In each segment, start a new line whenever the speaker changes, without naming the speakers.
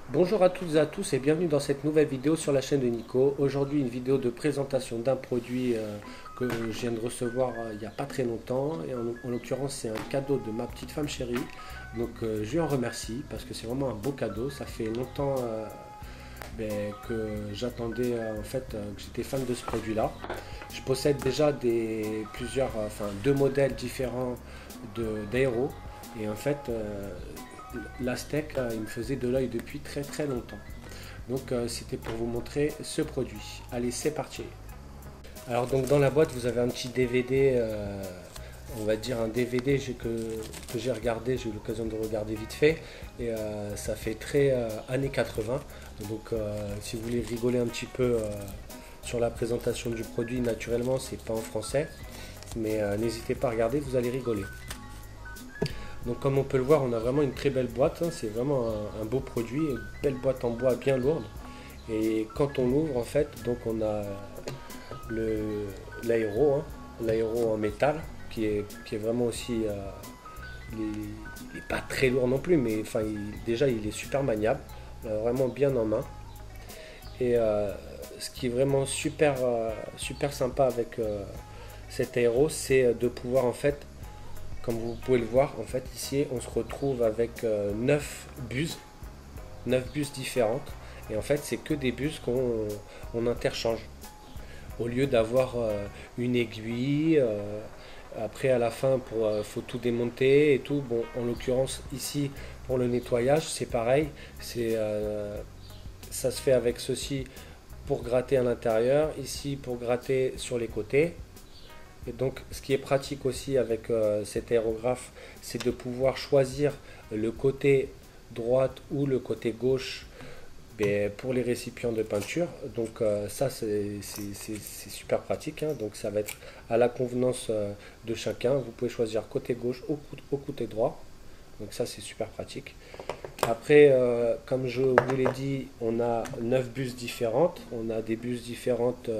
Bonjour à toutes et à tous et bienvenue dans cette nouvelle vidéo sur la chaîne de Nico. Aujourd'hui une vidéo de présentation d'un produit que je viens de recevoir il n'y a pas très longtemps. Et en l'occurrence c'est un cadeau de ma petite femme chérie. Donc je lui en remercie parce que c'est vraiment un beau cadeau. Ça fait longtemps que j'attendais que j'étais fan de ce produit là. Je possède déjà deux modèles différents d'aéro. Et en fait l'Aztec il me faisait de l'œil depuis très très longtemps. Donc c'était pour vous montrer ce produit. Allez, c'est parti. Alors donc dans la boîte vous avez un petit DVD, on va dire un DVD que j'ai regardé, j'ai eu l'occasion de regarder vite fait, et ça fait très années 80. Donc si vous voulez rigoler un petit peu sur la présentation du produit, naturellement c'est pas en français, mais n'hésitez pas à regarder, vous allez rigoler. Donc comme on peut le voir, on a vraiment une très belle boîte, hein. C'est vraiment un beau produit, une belle boîte en bois bien lourde. Et quand on l'ouvre en fait, donc on a l'aéro, l'aéro en métal, qui est vraiment aussi, il n'est pas très lourd non plus, mais enfin déjà il est super maniable, vraiment bien en main. Et ce qui est vraiment super sympa avec cet aéro, c'est de pouvoir en fait, comme vous pouvez le voir, en fait ici on se retrouve avec 9 buses différentes, et en fait c'est que des buses qu'on interchange au lieu d'avoir une aiguille. Après à la fin faut tout démonter et tout. Bon, en l'occurrence ici pour le nettoyage c'est pareil, ça se fait avec ceci pour gratter à l'intérieur, ici pour gratter sur les côtés. Et donc ce qui est pratique aussi avec cet aérographe, c'est de pouvoir choisir le côté droite ou le côté gauche pour les récipients de peinture. Donc ça c'est super pratique, hein. Donc ça va être à la convenance de chacun. Vous pouvez choisir côté gauche ou côté droit. Donc ça c'est super pratique. Après comme je vous l'ai dit, on a 9 buses différentes. On a des buses différentes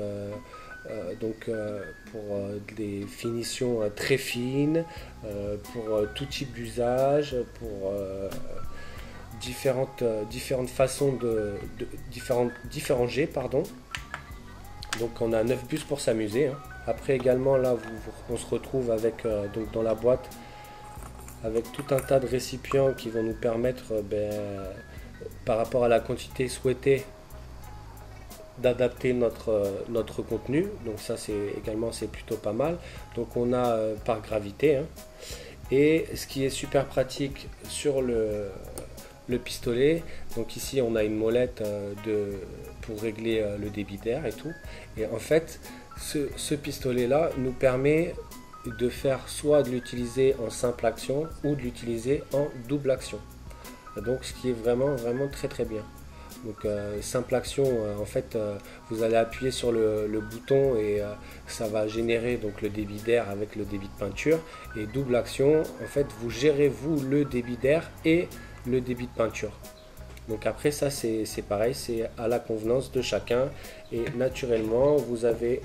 pour des finitions très fines, pour tout type d'usage, pour différentes façons différents jets, pardon. Donc on a 9 bus pour s'amuser, hein. Après également là on se retrouve avec donc dans la boîte avec tout un tas de récipients qui vont nous permettre par rapport à la quantité souhaitée d'adapter notre contenu. Donc ça c'est plutôt pas mal. Donc on a par gravité, hein. Et ce qui est super pratique sur le pistolet, donc ici on a une molette pour régler le débit d'air et tout. Et en fait ce pistolet là nous permet de faire soit de l'utiliser en simple action ou de l'utiliser en double action. Donc ce qui est vraiment très très bien. Donc simple action, en fait vous allez appuyer sur le bouton et ça va générer donc le débit d'air avec le débit de peinture. Et double action, en fait vous gérez vous le débit d'air et le débit de peinture. Donc après ça c'est pareil, c'est à la convenance de chacun. Et naturellement vous avez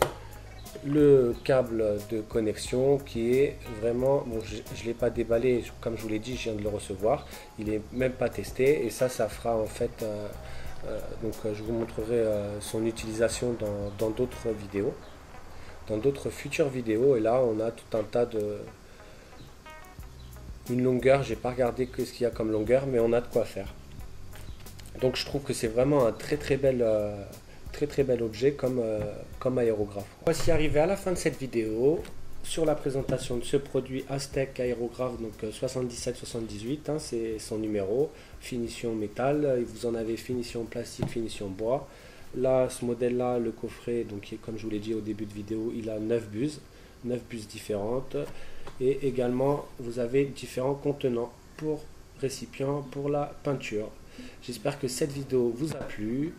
le câble de connexion qui est vraiment, bon, je ne l'ai pas déballé, comme je vous l'ai dit, je viens de le recevoir, il est même pas testé, et ça fera en fait je vous montrerai son utilisation dans d'autres vidéos, dans d'autres futures vidéos. Et là on a tout un tas une longueur, j'ai pas regardé ce qu'il y a comme longueur, mais on a de quoi faire. Donc je trouve que c'est vraiment un très bel objet comme aérographe. Voici arrivé à la fin de cette vidéo sur la présentation de ce produit Aztec aérographe, donc 7778, hein, c'est son numéro, finition métal. Vous en avez finition plastique, finition bois. Là ce modèle là, le coffret, donc comme je vous l'ai dit au début de vidéo, il a 9 buses différentes, et également vous avez différents contenants pour récipients pour la peinture. J'espère que cette vidéo vous a plu.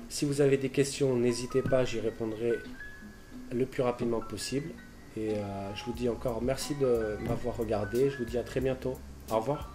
Si vous avez des questions, n'hésitez pas, j'y répondrai le plus rapidement possible. Et je vous dis encore merci de m'avoir regardé. Je vous dis à très bientôt. Au revoir.